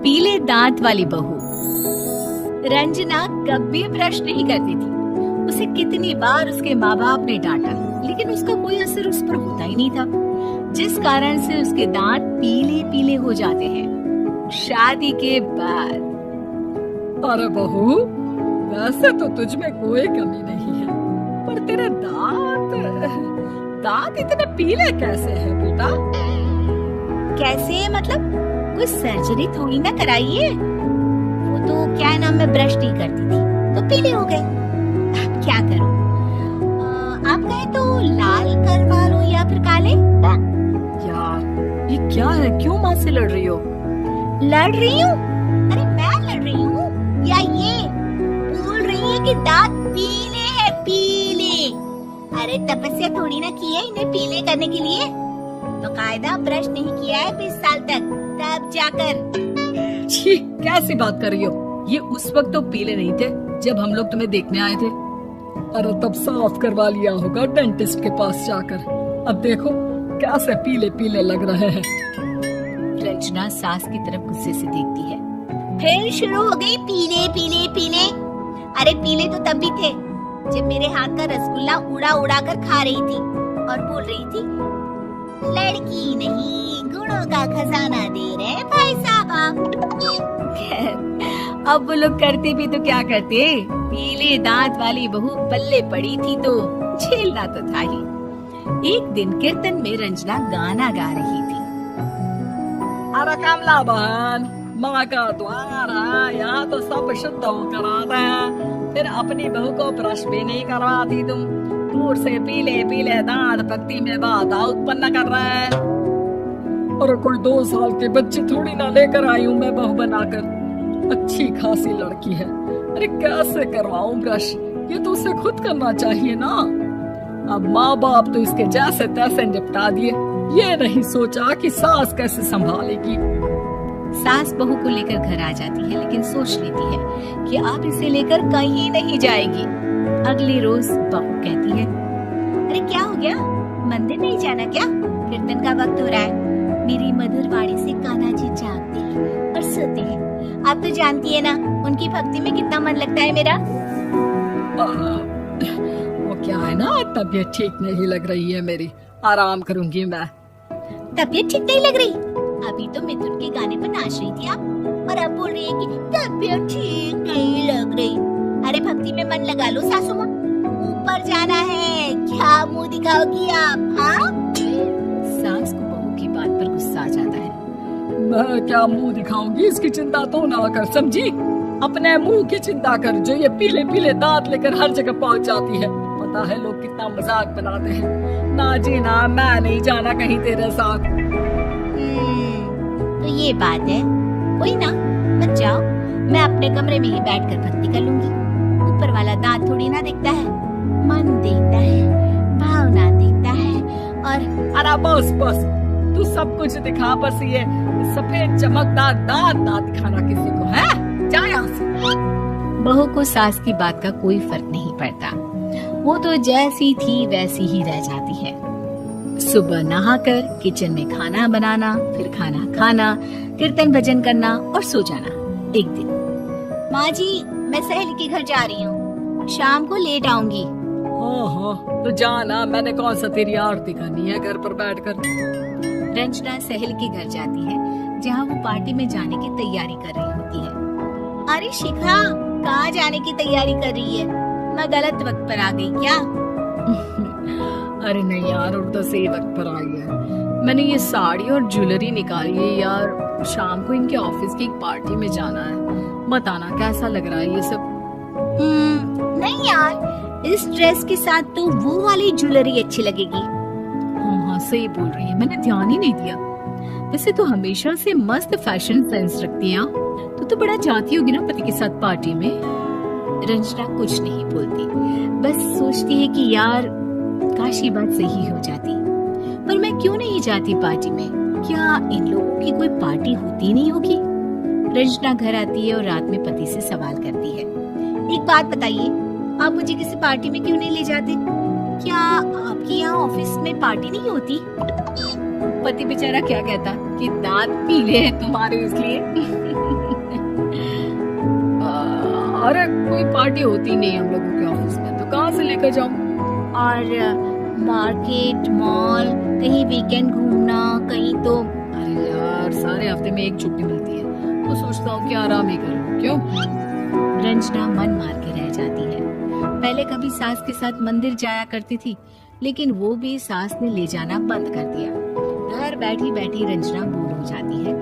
पीले दांत वाली बहू। रंजना कभी ब्रश नहीं करती थी। उसे कितनी बार उसके माँ बाप ने डांटा, लेकिन उसका कोई असर उस पर होता ही नहीं था, जिस कारण से उसके दांत पीले पीले हो जाते हैं। शादी के बाद। अरे बहू, वैसे तो तुझ में कोई कमी नहीं है, पर तेरे दांत इतने पीले कैसे हैं बेटा? कैसे मतलब? कोई सर्जरी थोड़ी ना कराइए। वो तो क्या नाम, मैं ब्रश नहीं करती थी तो पीले हो गए। अब क्या करूं? आप कहें तो लाल करवा लो या फिर काले। यार ये क्या है, क्यों माँ से लड़ रही हो? लड़ रही हूँ? अरे मैं लड़ रही हूँ या ये बोल रही है कि दांत पीले हैं, पीले। अरे तपस्या थोड़ी ना की है इन्हें पीले करने के लिए। तो कायदा ब्रश नहीं किया है 20 साल तक, तब जाकर। छी, कैसी बात कर रही हो? ये उस वक्त तो पीले नहीं थे जब हम लोग तुम्हें देखने आए थे। अरे तब साफ करवा लिया होगा डेंटिस्ट के पास जाकर। अब देखो कैसे पीले पीले लग रहे हैं। रंजना सास की तरफ गुस्से से देखती है। फिर शुरू हो गई पीले पीले पीले। अरे पीले तो तब भी थे जब मेरे हाथ का रसगुल्ला उड़ा उड़ा कर खा रही थी और बोल रही थी, लड़की नहीं गुणों का खजाना दे रहे भाई साहब। अब वो लोग करते भी तो क्या करते, पीले दांत वाली बहू पल्ले पड़ी थी तो झेलना तो था ही। एक दिन कीर्तन में रंजना गाना गा रही थी। अरे कमला बहन, माँ का द्वार है, यहाँ तो सब शुद्ध होकर आते हैं, फिर अपनी बहू को ब्रश भी नहीं करवाती तुम। दूर से पीले पीले दांत भक्ति में बाधा उत्पन्न कर रहे हैं। और कोई 2 साल के बच्चे थोड़ी ना लेकर आई हूँ मैं बहू बनाकर। अच्छी खासी लड़की है, अरे कैसे करवाऊं ब्रश? ये तो उसे खुद करना चाहिए ना। अब माँ बाप तो इसके जैसे तैसे निपटा दिए, ये नहीं सोचा कि सास कैसे संभालेगी। सास बहू को लेकर घर आ जाती है, लेकिन सोच लेती है कि अब इसे लेकर कहीं नहीं जाएगी। अगले रोज बहू कहती है, अरे क्या हो गया, मंदिर नहीं जाना क्या? कीर्तन का वक्त हो रहा है। मेरी मधुर वाणी से कान्हा जी जागते हैं और सोते हैं। आप तो जानती है ना उनकी भक्ति में कितना मन लगता है मेरा। वो क्या है ना, तबीयत ठीक नहीं लग रही है मेरी, आराम करूंगी मैं। तबीयत ठीक नहीं लग रही? अभी तो मिथुन के गाने पर नाच रही थी आप, और अब बोल रही है कि तबीयत ठीक नहीं लग रही। अरे भक्ति में मन लगा लो सासू माँ, ऊपर जाना है, क्या मुंह दिखाओगी आप? हाँ? सास को बहू की बात पर गुस्सा आ जाता है। मैं क्या मुंह दिखाऊंगी, इसकी चिंता तो ना कर, समझी? अपने मुंह की चिंता कर, जो ये पीले पीले दांत लेकर हर जगह पहुंच जाती है। पता है लोग कितना मजाक बनाते हैं। ना जी ना, मैं नहीं जाना कहीं तेरे साथ। तो ये बात है, कोई ना, मत जाओ, मैं अपने कमरे में ही बैठकर भक्ति कर लूंगी। ऊपर वाला दांत थोड़ी ना देखता है, मन देखता है, भावना देखता है। और अरे बस बस, तू सब कुछ दिखा, बस ये सफेद चमकदार दांत ना दिखाना किसी को, है? जा यहाँ से। बहू को सास की बात का कोई फर्क नहीं पड़ता, वो तो जैसी थी वैसी ही रह जाती है। सुबह नहाकर किचन में खाना बनाना, फिर खाना खाना, कीर्तन भजन करना और सो जाना। एक दिन, माँ जी मैं सहेली के घर जा रही हूँ, शाम को लेट आऊंगी। हाँ, तो जाना, मैंने कौन सा तेरी आरती करनी है घर पर बैठकर। रंजना सहेली के घर जाती है, जहाँ वो पार्टी में जाने की तैयारी कर रही होती है। अरे शिखा, कहाँ जाने की तैयारी कर रही है? मैं गलत वक्त पर आ गई क्या? अरे नहीं यार, उल्टा सही वक्त पर आई है। मैंने ये साड़ी और ज्वेलरी निकाली है यार, शाम को इनके ऑफिस की एक पार्टी में जाना है। बताना कैसा लग रहा है ये सब? नहीं यार, इस ड्रेस के साथ तो वो वाली ज्वेलरी अच्छी लगेगी। हाँ, सही बोल रही है, मैंने ध्यान ही नहीं दिया। वैसे तो हमेशा से मस्त फैशन सेंस रखती है। तो बड़ा जाती होगी ना पति के साथ पार्टी में। रंजना कुछ नहीं बोलती, बस सोचती है कि यार काश ये बात सही हो जाती, पर मैं क्यों नहीं जाती पार्टी में? क्या इन लोगों की कोई पार्टी होती नहीं होगी? रंजना घर आती है और रात में पति से सवाल करती है, एक बात बताइए, आप मुझे किसी पार्टी में क्यों नहीं ले जाते? क्या आपके यहाँ ऑफिस में पार्टी नहीं होती? पति बेचारा क्या कहता कि दांत पीले हैं तुम्हारे इसलिए। अरे कोई पार्टी होती नहीं हम लोगों के ऑफिस में, तो कहाँ से लेकर जाऊं? और मार्केट, मॉल, कहीं वीकेंड घूमना, कहीं तो अरे यार सारे हफ्ते में एक छुट्टी मिलती है, तो सोचता हूँ कि आराम ही करूँ। क्यों? रंजना मन मार के रह जाती है। पहले कभी सास के साथ मंदिर जाया करती थी, लेकिन वो भी सास ने ले जाना बंद कर दिया। घर बैठी बैठी रंजना बोर हो जाती है।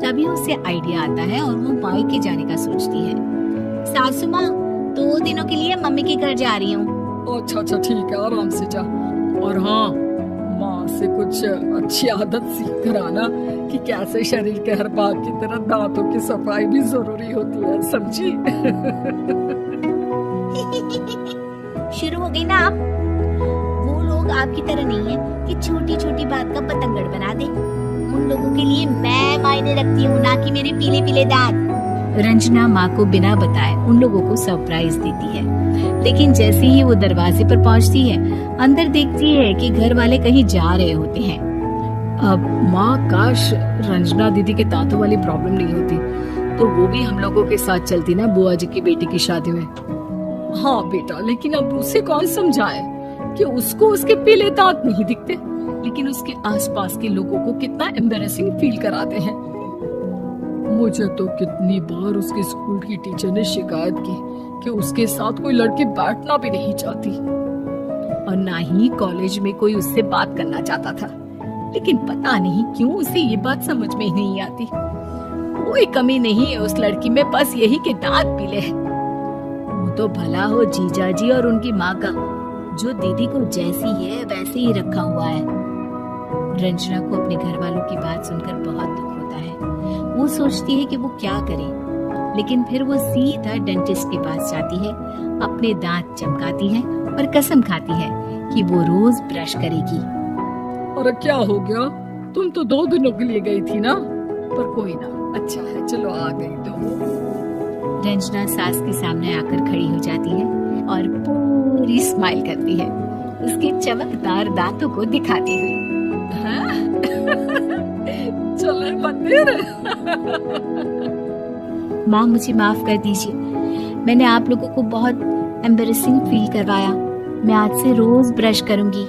तभी उसे आइडिया आता है और वो मायके जाने का सोचती है। सासू माँ, 2 दिनों के लिए मम्मी के घर जा रही हूँ। अच्छा अच्छा ठीक है, आराम से जा। और हाँ, माँ से कुछ अच्छी आदत सीख कर आना कि कैसे शरीर के हर भाग की तरह दांतों की सफाई भी जरूरी होती है, समझी? शुरू हो गई ना आप? वो लोग आपकी तरह नहीं है कि छोटी छोटी बात का पतंगड़ बना दे। उन लोगों के लिए मैं मायने रखती हूँ, ना कि मेरे पीले पीले दांत। रंजना माँ को बिना बताए उन लोगों को सरप्राइज देती है, लेकिन जैसे ही वो दरवाजे पर पहुँचती है, अंदर देखती है कि घर वाले कहीं जा रहे होते हैं। अब माँ, काश रंजना दीदी के दांतों वाली प्रॉब्लम नहीं होती, तो वो भी हम लोगों के साथ चलती ना बुआ जी की बेटी की शादी में। हाँ बेटा, लेकिन अब उसे कौन समझाए कि उसको उसके पीले दांत नहीं दिखते, लेकिन उसके आसपास के लोगों को कितना एम्बैरेसिंग फील कराते हैं। मुझे तो कितनी बार उसके स्कूल की टीचर ने शिकायत की कि उसके साथ कोई लड़की बैठना भी नहीं चाहती, और ना ही कॉलेज में कोई उससे बात करना चाहता था। लेकिन पता नहीं क्यों उसे ये बात समझ में ही नहीं आती। कोई कमी नहीं है उस लड़की में, बस यही कि दांत पीले हैं। वो तो भला हो जीजा जी और उनकी माँ का, जो दीदी को जैसी है वैसे ही रखा हुआ है। रंजना को अपने घर वालों की बात सुनकर बहुत दुख होता है। वो सोचती है कि वो क्या करे, लेकिन फिर वो सीधा डेंटिस्ट के पास जाती है, अपने दांत चमकाती है और कसम खाती है कि वो रोज ब्रश करेगी। और क्या हो गया? तुम तो 2 दिनों के लिए गई थी ना, पर कोई ना, अच्छा है, चलो आ गई तो। रंजना सास के सामने आकर खड़ी हो जाती है और पूरी स्माइल करती है, उसके चमकदार दांतों को दिखाती हुई। चले मंदिर। माँ, मुझे माफ कर दीजिए, मैंने आप लोगों को बहुत एम्बैरेसिंग फील करवाया। मैं आज से रोज ब्रश करूंगी।